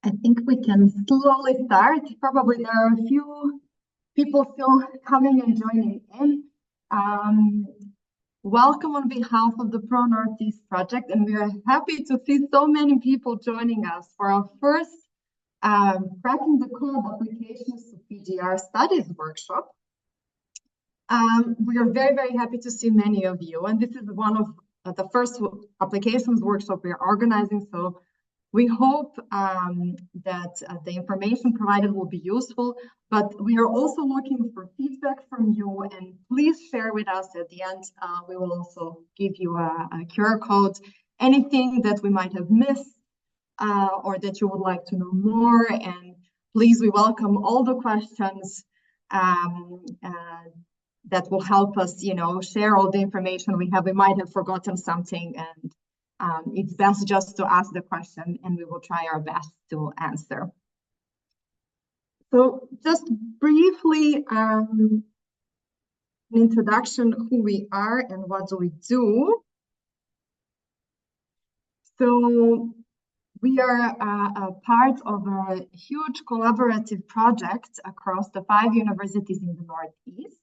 I think we can slowly start. Probably there are a few people still coming and joining in. Welcome on behalf of the Pro Northeast Project, and we are happy to see so many people joining us for our first Cracking the Code Applications to PGR Studies workshop. We are very, very happy to see many of you, and this is one of the first applications workshop we are organizing, so we hope that the information provided will be useful, but we are also looking for feedback from you, and please share with us at the end. We will also give you a QR code, anything that we might have missed or that you would like to know more. And please, we welcome all the questions that will help us, share all the information we have. We might have forgotten something, and it's best just to ask the question and we will try our best to answer. So just briefly, an introduction, who we are and what do we do. So we are a part of a huge collaborative project across the 5 universities in the Northeast.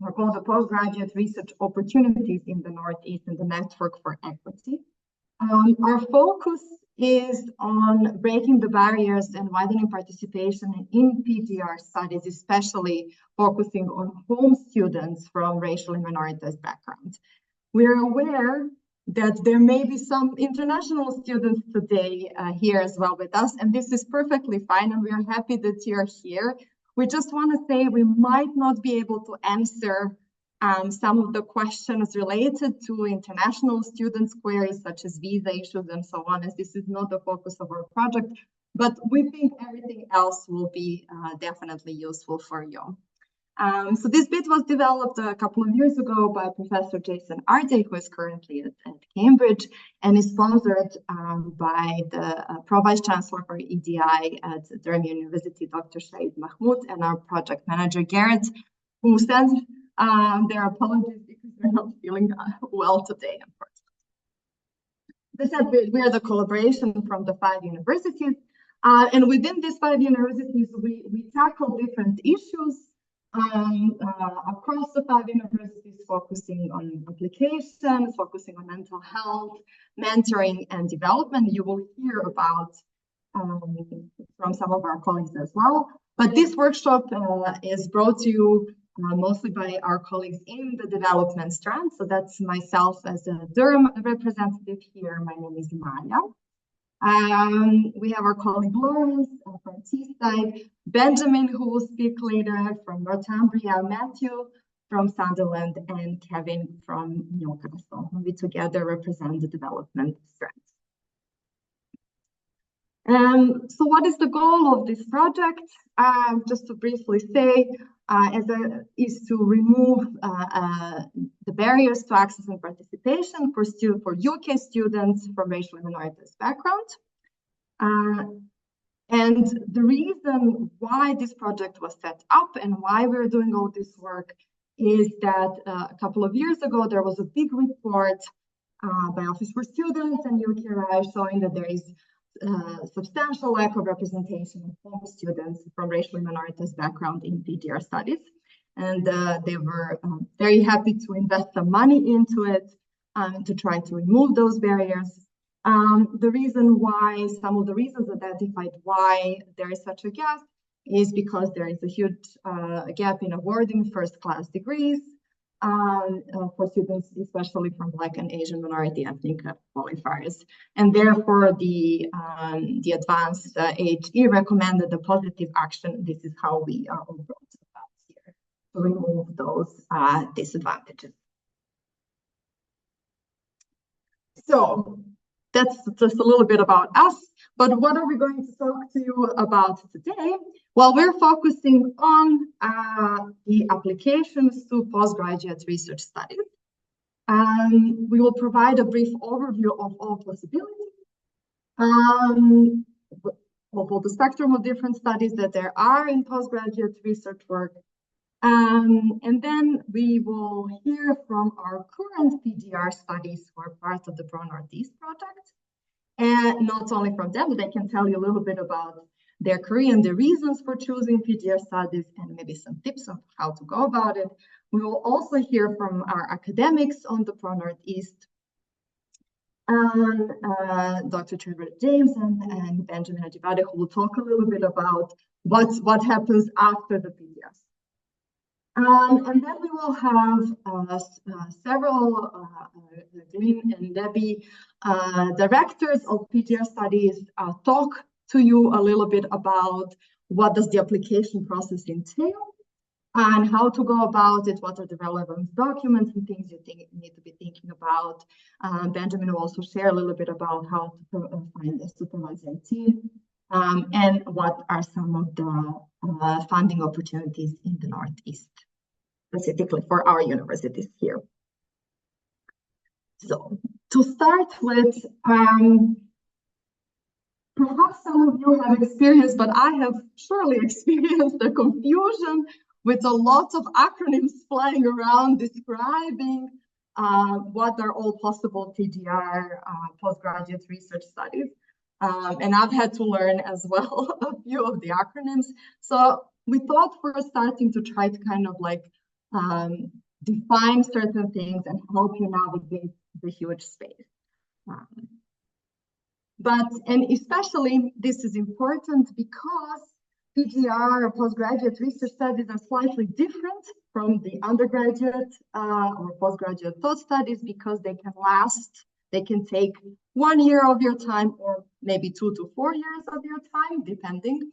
We're called the Postgraduate Research Opportunities in the Northeast and the Network for Equity. Our focus is on breaking the barriers and widening participation in PGR studies, especially focusing on home students from racial and minoritized backgrounds. We're aware that there may be some international students today here as well with us, and this is perfectly fine, and we are happy that you're here. We just want to say we might not be able to answer some of the questions related to international students' queries, such as visa issues and so on, as this is not the focus of our project, but we think everything else will be definitely useful for you. So this bit was developed a couple of years ago by Professor Jason Arte, who is currently at Cambridge, and is sponsored by the Pro Vice Chancellor for EDI at Durham University, Dr. Shahid Mahmoud, and our project manager, Garrett, who sends their apologies because they're not feeling well today, unfortunately. They said we are the collaboration from the 5 universities, and within these 5 universities, we tackle different issues across the 5 universities, focusing on applications, focusing on mental health, mentoring, and development. You will hear about from some of our colleagues as well. But this workshop is brought to you mostly by our colleagues in the development strand. So that's myself as a Durham representative here. My name is Maja. We have our colleague Lawrence from Teesside, Benjamin, who will speak later, from Northumbria, Matthew from Sunderland, and Kevin from Newcastle. We together represent the development strand. So what is the goal of this project? Just to briefly say, is to remove the barriers to access and participation for UK students from racial and minoritized background. And the reason why this project was set up and why we're doing all this work is that a couple of years ago, there was a big report by Office for Students and UKRI showing that there is substantial lack of representation of home students from racially minoritized background in PGR studies. And they were very happy to invest some money into it to try to remove those barriers. The reason why, some of the reasons identified why there is such a gap is because there is a huge gap in awarding first-class degrees for students, especially from Black and Asian minority ethnic qualifiers. And therefore, the advanced AHE recommended a positive action. This is how we are all brought about here, to remove those disadvantages. So that's just a little bit about us. But what are we going to talk to you about today? Well, we're focusing on the applications to postgraduate research studies. We will provide a brief overview of all possibilities, of all the spectrum of different studies that there are in postgraduate research work. And then we will hear from our current PGR studies who are part of the Pro Northeast project. And not only from them, they can tell you a little bit about their career and the reasons for choosing PGR studies and maybe some tips on how to go about it. We will also hear from our academics on the Pro Northeast, Dr. Trevor James and Benjamin Ajibade, who will talk a little bit about what happens after the PGRs. And then we will have several Glyn and Debbie, directors of PGR studies, talk to you a little bit about what does the application process entail and how to go about it, what are the relevant documents and things you need to be thinking about. Benjamin will also share a little bit about how to find a supervisory team and what are some of the funding opportunities in the Northeast, specifically for our universities here. So to start with, perhaps some of you have experienced, but I have surely experienced the confusion with a lot of acronyms flying around describing what are all possible PGR, postgraduate research studies. And I've had to learn as well a few of the acronyms. So we thought we're starting to try to kind of like define certain things and help you navigate the huge space. And especially this is important because PGR or postgraduate research studies are slightly different from the undergraduate or postgraduate thought studies because they can last, they can take 1 year of your time or maybe 2 to 4 years of your time, depending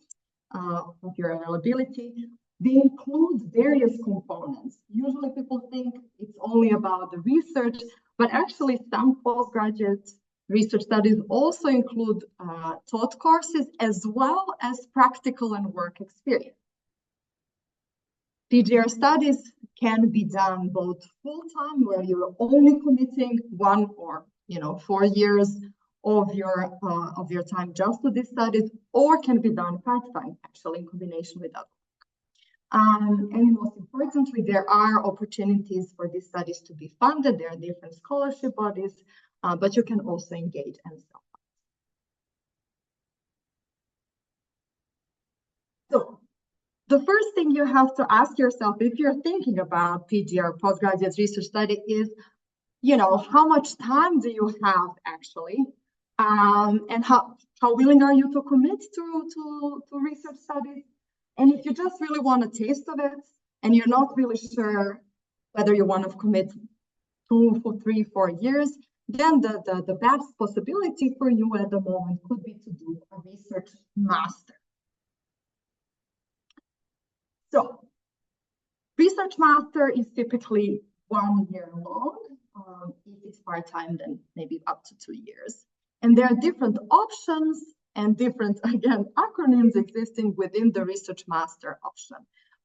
of your availability. They include various components. Usually people think it's only about the research, but actually some postgraduate research studies also include taught courses as well as practical and work experience. PGR studies can be done both full-time, where you're only committing 1 or 4 years of your time just to these studies, or can be done part-time, actually in combination with other. And most importantly, there are opportunities for these studies to be funded. There are different scholarship bodies, but you can also engage and self-fund. So the first thing you have to ask yourself if you're thinking about PGR, postgraduate research study, is, how much time do you have actually? And how willing are you to commit to research studies? And if you just really want a taste of it and you're not really sure whether you want to commit 2, 3, 4 years, then the best possibility for you at the moment could be to do a research master. So research master is typically 1 year long. If it's part-time, then maybe up to 2 years. And there are different options and different, again, acronyms existing within the research master option.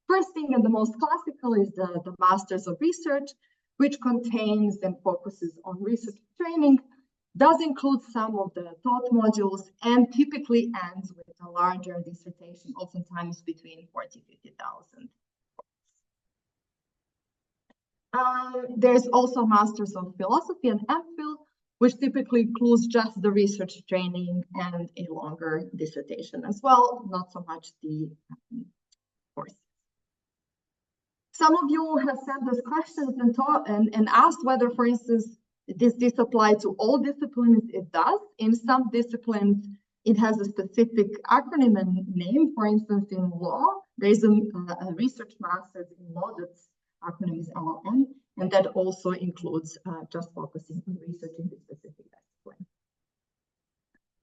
First thing and the most classical is the Masters of Research, which contains and focuses on research training, does include some of the taught modules, and typically ends with a larger dissertation, oftentimes between 40,000 to 50,000. There's also Masters of Philosophy and MPhil, which typically includes just the research training and a longer dissertation as well, not so much the course. Some of you have sent us questions and asked whether, for instance, this applies to all disciplines. It does. In some disciplines, it has a specific acronym and name. For instance, in law, there's a research master's in law that's acronym is LLM, and that also includes just focusing on research in this specific discipline.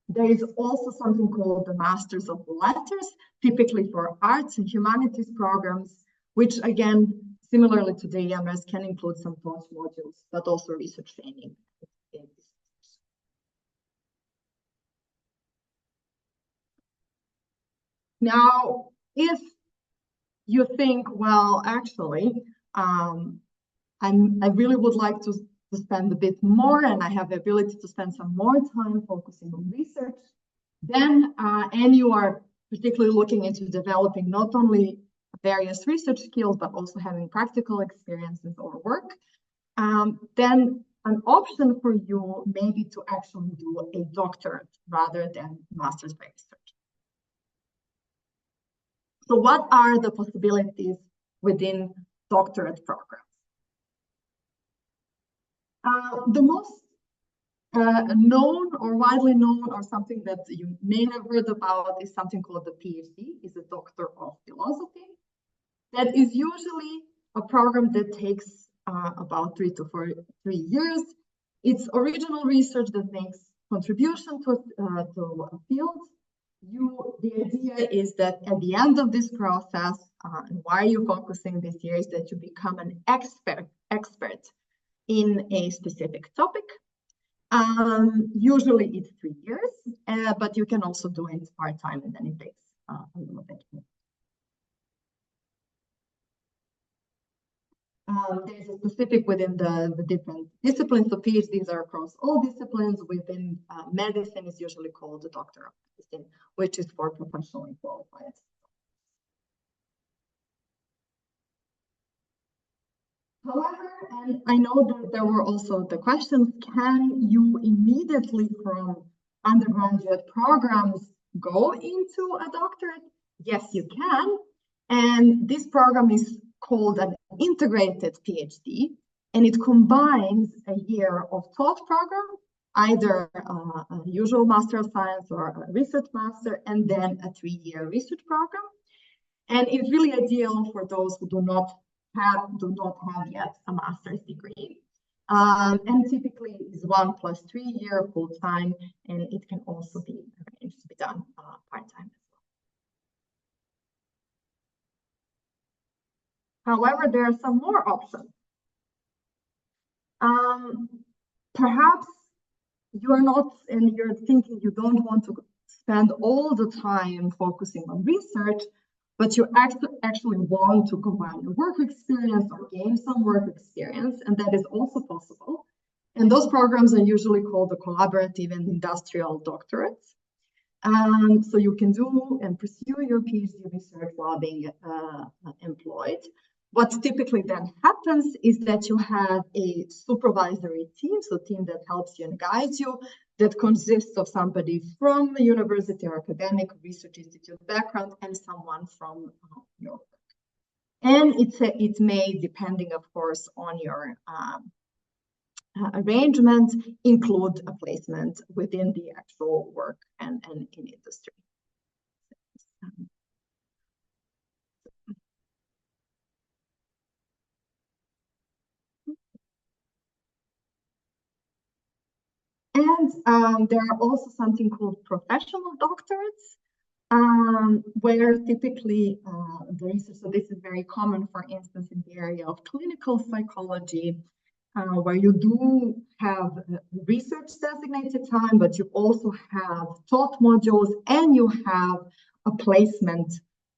There is also something called the Masters of Letters, typically for arts and humanities programs, which again, similarly to the EMS, can include some taught modules, but also research training. Now, if you think, well, actually, I really would like to spend a bit more, and I have the ability to spend some more time focusing on research, then, and you are particularly looking into developing not only various research skills, but also having practical experiences or work, then an option for you maybe to actually do a doctorate rather than master's by research. So what are the possibilities within doctorate programs? The most known or widely known, or something that you may have heard about, is something called the PhD, is a Doctor of Philosophy. That is usually a program that takes about 3 to 3 years. It's original research that makes contribution to a field. The idea is that at the end of this process, and why are you focusing this year, is that you become an expert in a specific topic. Usually it's 3 years, but you can also do it part-time, and then it takes a little bit more. There's a specific within the different disciplines. So PhDs are across all disciplines. Within medicine is usually called the Doctor of Medicine, which is for professionally qualified. However, and I know that there were also the questions, can you immediately from undergraduate programs go into a doctorate? Yes, you can. And this program is called an integrated PhD, and it combines a year of taught program, either a usual Master of Science or a research master, and then a 3-year research program. And it's really ideal for those who do not have yet a master's degree. And typically is 1 + 3 year full time, and it can also be arranged to be done part-time as well. However, there are some more options. Perhaps you're not, and you're thinking you don't want to spend all the time focusing on research, but you actually want to combine your work experience or gain some work experience, and that is also possible. And those programs are usually called the collaborative and industrial doctorates. So you can do and pursue your PhD research while being employed. What typically then happens is that you have a supervisory team, so a team that helps you and guides you, that consists of somebody from a university or academic research institute background and someone from your work. And it may, depending, of course, on your arrangement, include a placement within the actual work and in industry. And there are also something called professional doctorates, where typically the research, so this is very common, for instance, in the area of clinical psychology, where you do have research designated time, but you also have taught modules and you have a placement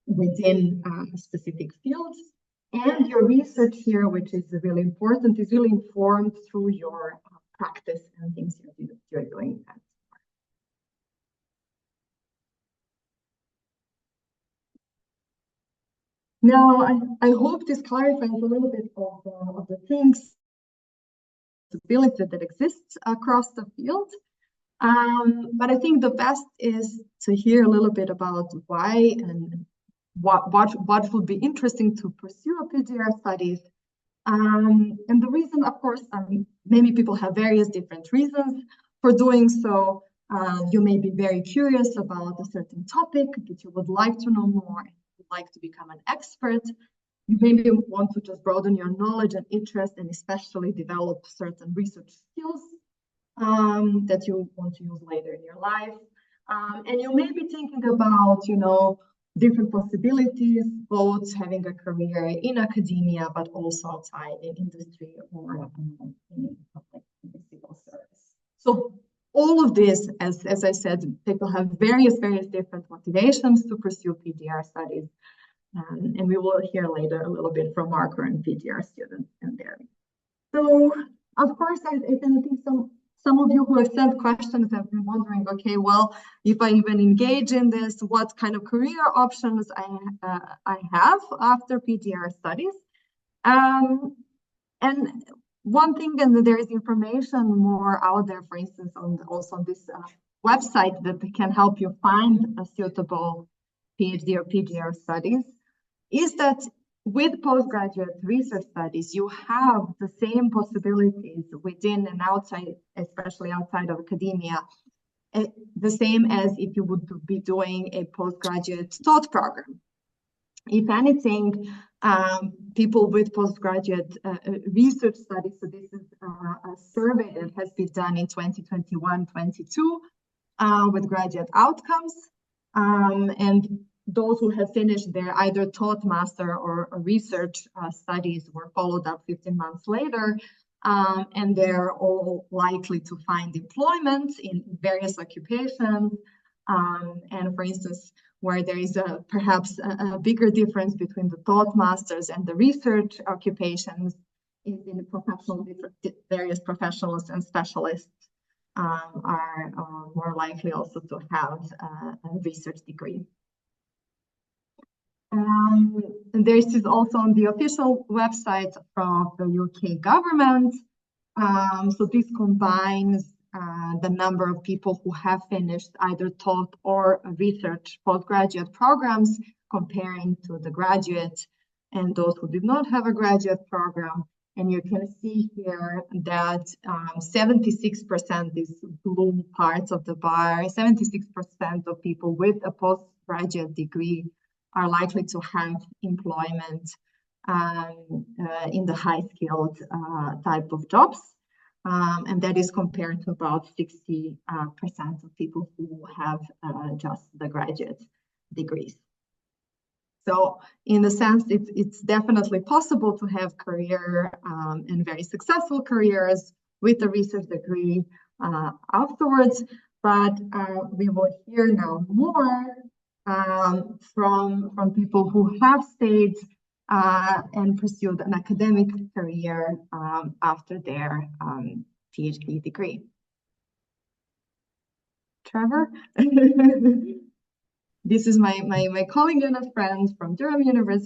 within specific fields. And your research here, which is really important, is really informed through your practice and things you're doing. Now, I hope this clarifies a little bit of the things, possibility that exists across the field. But I think the best is to hear a little bit about why and what would be interesting to pursue a PGR studies. And the reason, of course, maybe people have various different reasons for doing so. You may be very curious about a certain topic that you would like to know more, would like to become an expert. You maybe want to just broaden your knowledge and interest, and especially develop certain research skills that you want to use later in your life. And you may be thinking about, different possibilities, both having a career in academia, but also outside in industry or in public civil service. So all of this, as I said, people have various different motivations to pursue PGR studies. And we will hear later a little bit from our current PGR students and their. So, of course, I think some of you who have sent questions have been wondering, okay, well, if I even engage in this, what kind of career options I have after PGR studies? And one thing, and there is information more out there, for instance, also on this website that can help you find a suitable PhD or PGR studies, is that with postgraduate research studies, you have the same possibilities within and outside, especially outside of academia, the same as if you would be doing a postgraduate thought program. If anything, people with postgraduate research studies, so this is a survey that has been done in 2021-22 with graduate outcomes, and those who have finished their either taught master or research studies were followed up 15 months later, and they're all likely to find employment in various occupations. And for instance, where there is perhaps a bigger difference between the taught masters and the research occupations is in the various professionals and specialists are more likely also to have a research degree. And this is also on the official website from the UK government. So this combines the number of people who have finished either taught or research postgraduate programs, comparing to the graduate and those who did not have a graduate program. And you can see here that 76%, these blue parts of the bar, 76% of people with a postgraduate degree are likely to have employment in the high-skilled type of jobs. And that is compared to about 60% of people who have just the graduate degrees. So in the sense, it's definitely possible to have career and very successful careers with a research degree afterwards, but we will hear now more from people who have stayed and pursued an academic career after their PhD degree. Trevor? This is my colleague and a friend from Durham University.